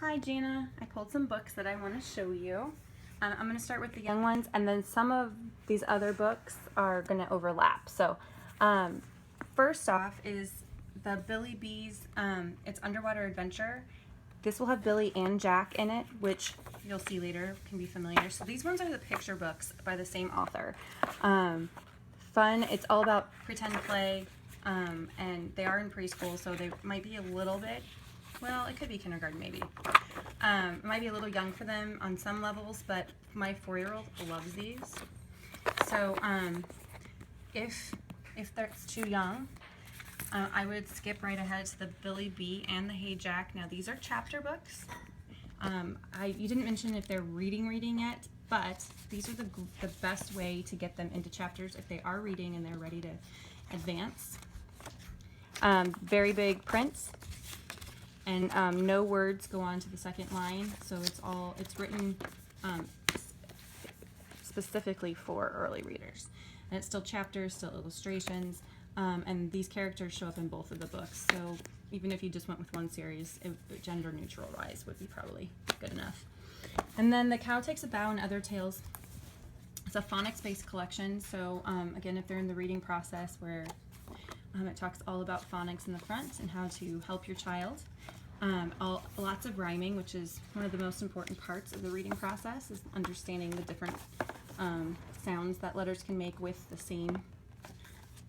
Hi Jana, I pulled some books that I want to show you. I'm going to start with the young ones, and then some of these other books are going to overlap. So first off is the Billy B's, it's Underwater Adventure. This will have Billy and Jack in it, which you'll see later can be familiar. So these ones are the picture books by the same author. Fun, it's all about pretend play, and they are in preschool, so they might be a little bit, well, it could be kindergarten maybe. It might be a little young for them on some levels, but my 4-year-old loves these. So if that's too young, I would skip right ahead to the Billy B and the Hey Jack. Now these are chapter books. You didn't mention if they're reading yet, but these are the best way to get them into chapters if they are reading and they're ready to advance. Very big prints, and no words go on to the second line, so it's written specifically for early readers. And it's still chapters, still illustrations, and these characters show up in both of the books. So even if you just went with one series, gender neutral rise would be probably good enough. And then The Cow Takes a Bow and Other Tales. It's a phonics based collection. So again, if they're in the reading process where it talks all about phonics in the front and how to help your child. Lots of rhyming, which is one of the most important parts of the reading process, is understanding the different sounds that letters can make with the same.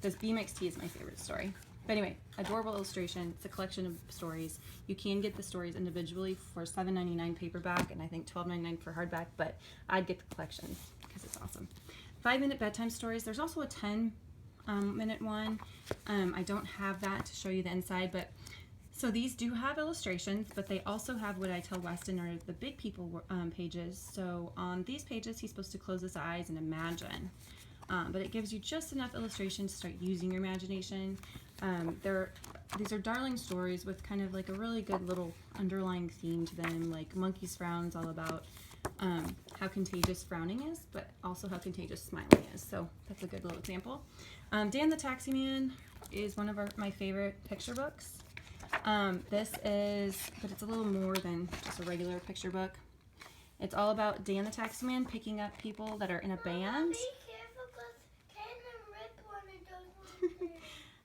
This B Mixed T is my favorite story. But anyway, adorable illustration. It's a collection of stories. You can get the stories individually for $7.99 paperback and I think $12.99 for hardback, but I'd get the collection because it's awesome. 5-minute bedtime stories. There's also a 10-minute one. I don't have that to show you the inside, but so these do have illustrations, but they also have what I tell Weston are the big people pages. So on these pages, he's supposed to close his eyes and imagine. But it gives you just enough illustration to start using your imagination. These are darling stories with kind of like a really good little underlying theme to them, like Monkey's Frown's all about how contagious frowning is, but also how contagious smiling is. So that's a good little example. Dan the Taxi Man is one of my favorite picture books. But it's a little more than just a regular picture book. It's all about Dan the Taxi Man picking up people that are in a band.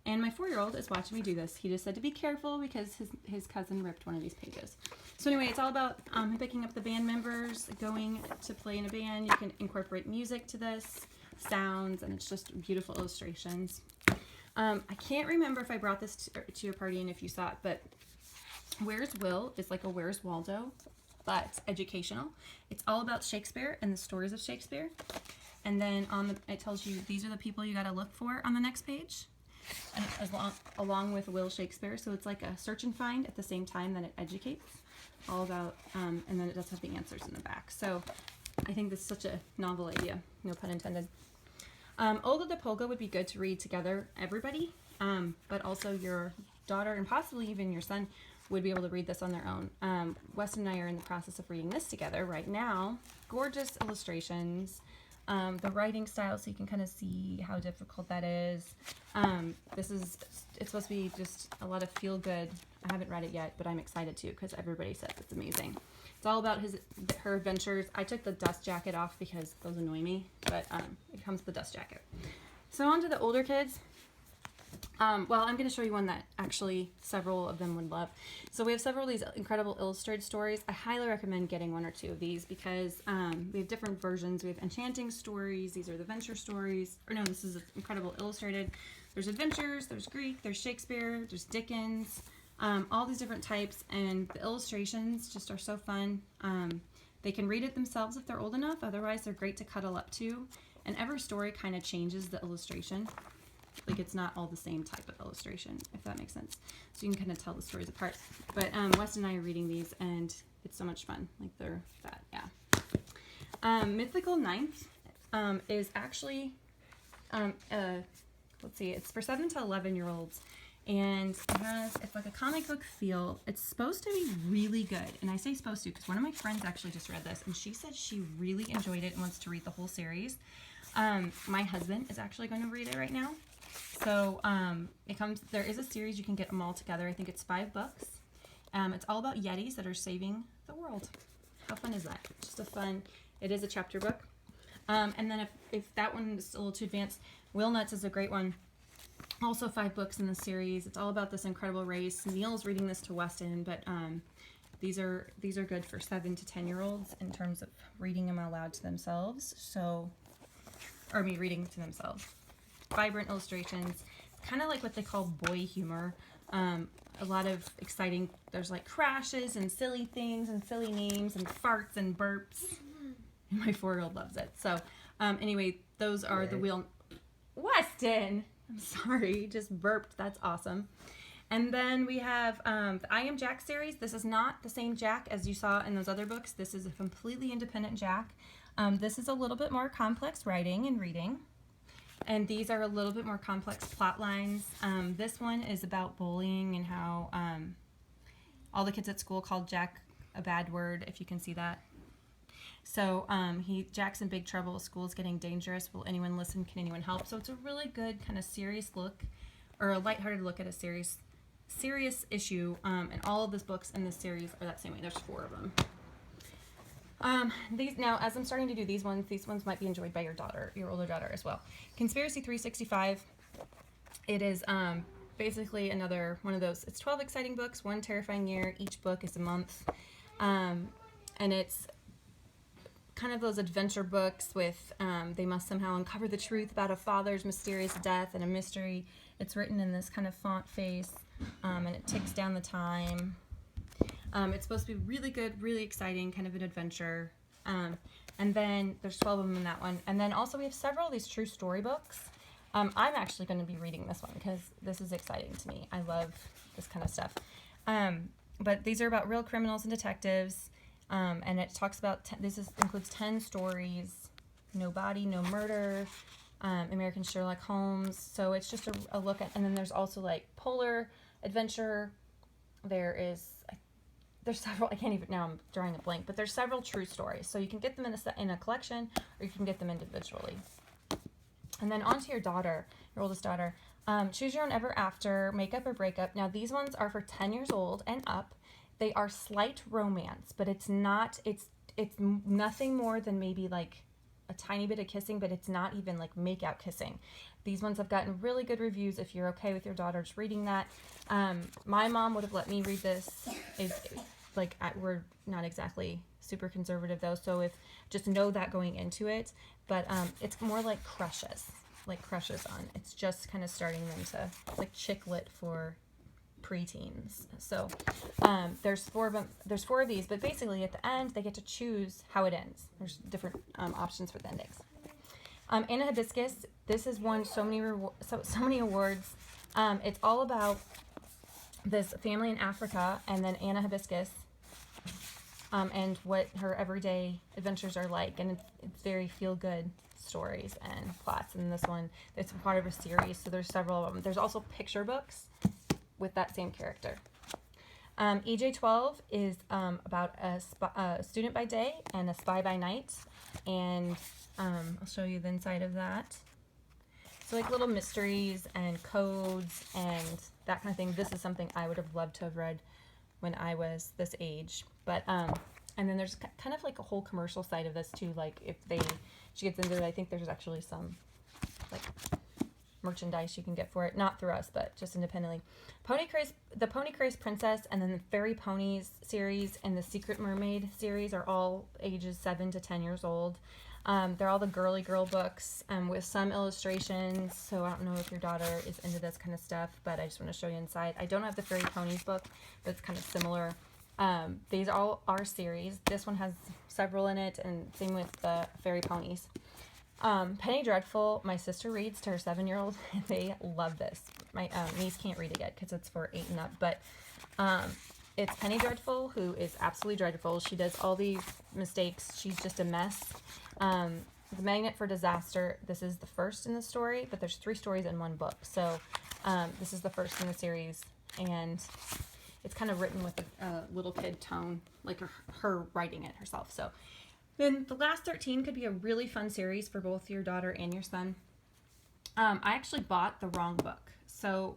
And my 4-year-old is watching me do this. He just said to be careful because his cousin ripped one of these pages. So anyway, it's all about him picking up the band members, going to play in a band. You can incorporate music to this, sounds, and it's just beautiful illustrations. I can't remember if I brought this to your party and if you saw it, but Where's Will is like a Where's Waldo, but educational. It's all about Shakespeare and the stories of Shakespeare. And then it tells you these are the people you got to look for on the next page, and along with Will Shakespeare. So it's like a search and find at the same time that it educates, all about, and then it does have the answers in the back. So I think this is such a novel idea, no pun intended. Olga the Polka would be good to read together, everybody, but also your daughter and possibly even your son would be able to read this on their own. Weston and I are in the process of reading this together right now. Gorgeous illustrations. The writing style, so you can kind of see how difficult that is. It's supposed to be just a lot of feel good. I haven't read it yet, but I'm excited to because everybody says it's amazing. It's all about her adventures. I took the dust jacket off because those annoy me, but it comes with the dust jacket. So on to the older kids. Well, I'm going to show you one that actually several of them would love. So we have several of these incredible illustrated stories. I highly recommend getting 1 or 2 of these because we have different versions. We have enchanting stories. These are the venture stories. Or no, this is incredible illustrated. There's adventures, there's Greek, there's Shakespeare, there's Dickens, all these different types. And the illustrations just are so fun. They can read it themselves if they're old enough. Otherwise, they're great to cuddle up to. And every story kind of changes the illustration. Like it's not all the same type of illustration, if that makes sense. So you can kind of tell the stories apart. But Wes and I are reading these, and it's so much fun. Like they're that, yeah. Mythical Ninth is actually, let's see, it's for 7 to 11-year-olds, and it's like a comic book feel. It's supposed to be really good, and I say supposed to because one of my friends actually just read this, and she said she really enjoyed it and wants to read the whole series. My husband is actually going to read it right now. So there is a series, you can get them all together. I think it's 5 books. It's all about Yetis that are saving the world. How fun is that? Just a fun, it is a chapter book. And then if that one is a little too advanced, Will Nuts is a great one. Also 5 books in the series. It's all about this incredible race. Neil's reading this to Weston, but these are good for 7 to 10-year-olds in terms of reading them aloud to themselves. So, or me reading to themselves. Vibrant illustrations, kind of like what they call boy humor. A lot of exciting, there's like crashes and silly things and silly names and farts and burps. And my 4-year-old loves it. So anyway, those are the Weston! I'm sorry, just burped. That's awesome. And then we have the I Am Jack series. This is not the same Jack as you saw in those other books. This is a completely independent Jack. This is a little bit more complex writing and reading. And these are a little bit more complex plot lines. This one is about bullying and how all the kids at school called Jack a bad word, if you can see that. So Jack's in big trouble. School's getting dangerous. Will anyone listen? Can anyone help? So it's a really good kind of serious look, or a lighthearted look at a serious issue. And all of these books in this series are that same way. There's 4 of them. These now, as I'm starting to do these ones might be enjoyed by your daughter, your older daughter as well. Conspiracy 365. It is basically another one of those. It's 12 exciting books, 1 terrifying year. Each book is a month, and it's kind of those adventure books with they must somehow uncover the truth about a father's mysterious death and a mystery. It's written in this kind of font face, and it ticks down the time. It's supposed to be really good, really exciting, kind of an adventure. And then there's 12 of them in that one. And then also we have several of these true story books. I'm actually going to be reading this one because this is exciting to me. I love this kind of stuff. But these are about real criminals and detectives. And it talks about, includes 10 stories, no body, no murder, American Sherlock Holmes. So it's just a look at, and then there's also like polar adventure. There's several, I can't even, now I'm drawing a blank, but there's several true stories. So you can get them in a collection, or you can get them individually. And then on to your daughter, your oldest daughter. Choose Your Own Ever After, Makeup or Breakup. Now these ones are for 10 years old and up. They are slight romance, but it's nothing more than maybe like a tiny bit of kissing, but it's not even like make out kissing. These ones have gotten really good reviews if you're okay with your daughter just reading that. My mom would have let me read this. We're not exactly super conservative though, so just know that going into it. But it's more like crushes on. It's just kind of starting them to like chick lit for preteens. So there's 4 of them. There's 4 of these, but basically at the end they get to choose how it ends. There's different options for the endings. Anna Hibiscus. This has won so many awards. It's all about this family in Africa, and then Anna Hibiscus, and what her everyday adventures are like, and it's very feel-good stories and plots. And this one, it's part of a series, so there's several of them. There's also picture books with that same character. EJ12 is about a student by day and a spy by night, and I'll show you the inside of that. So like little mysteries and codes and that kind of thing. This is something I would have loved to have read when I was this age. But and then there's kind of like a whole commercial side of this too. Like she gets into it, I think there's actually some like merchandise you can get for it, not through us, but just independently. The Pony Craze Princess, and then the Fairy Ponies series and the Secret Mermaid series are all ages 7 to 10 years old. They're all the girly girl books with some illustrations, so I don't know if your daughter is into this kind of stuff, but I just want to show you inside. I don't have the Fairy Ponies book, but it's kind of similar. These all are series. This one has several in it, and same with the Fairy Ponies. Penny Dreadful, my sister reads to her 7-year-old, and they love this. My niece can't read it yet because it's for 8 and up, but it's Penny Dreadful, who is absolutely dreadful. She does all these mistakes. She's just a mess. The Magnet for Disaster, this is the first in the story, but there's 3 stories in one book. So this is the first in the series, and it's kind of written with a little kid tone, like her writing it herself. So then the last 13 could be a really fun series for both your daughter and your son. I actually bought the wrong book. So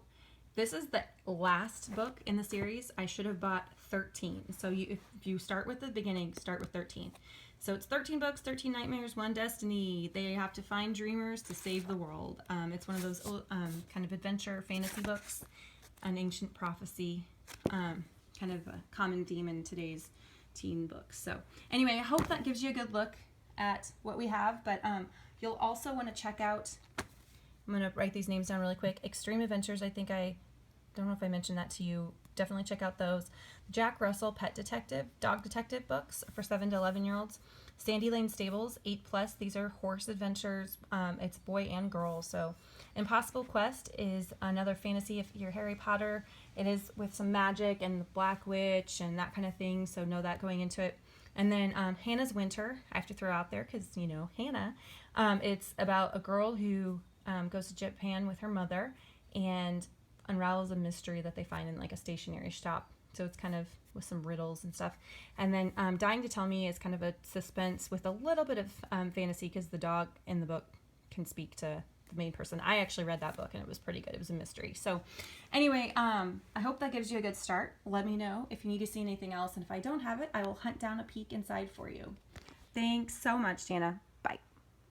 this is the last book in the series. I should have bought 13. So if you start with the beginning, start with 13. So it's 13 books, 13 nightmares, one destiny. They have to find dreamers to save the world. It's one of those kind of adventure fantasy books, an ancient prophecy, kind of a common theme in today's teen books. So anyway, I hope that gives you a good look at what we have, but you'll also want to check out, I'm going to write these names down really quick. Extreme Adventures, I don't know if I mentioned that to you. Definitely check out those. Jack Russell Pet Detective, Dog Detective books for 7 to 11-year-olds. Sandy Lane Stables, 8+. These are horse adventures. It's boy and girl. So Impossible Quest is another fantasy. If you're Harry Potter, it is with some magic and the Black Witch and that kind of thing. So know that going into it. And then Hannah's Winter, I have to throw out there because, you know, Hannah. It's about a girl who goes to Japan with her mother and unravels a mystery that they find in like a stationery shop. So it's kind of with some riddles and stuff. And then Dying to Tell Me is kind of a suspense with a little bit of fantasy because the dog in the book can speak to the main person. I actually read that book and it was pretty good. It was a mystery. So anyway, I hope that gives you a good start. Let me know if you need to see anything else. And if I don't have it, I will hunt down a peek inside for you. Thanks so much, Tana.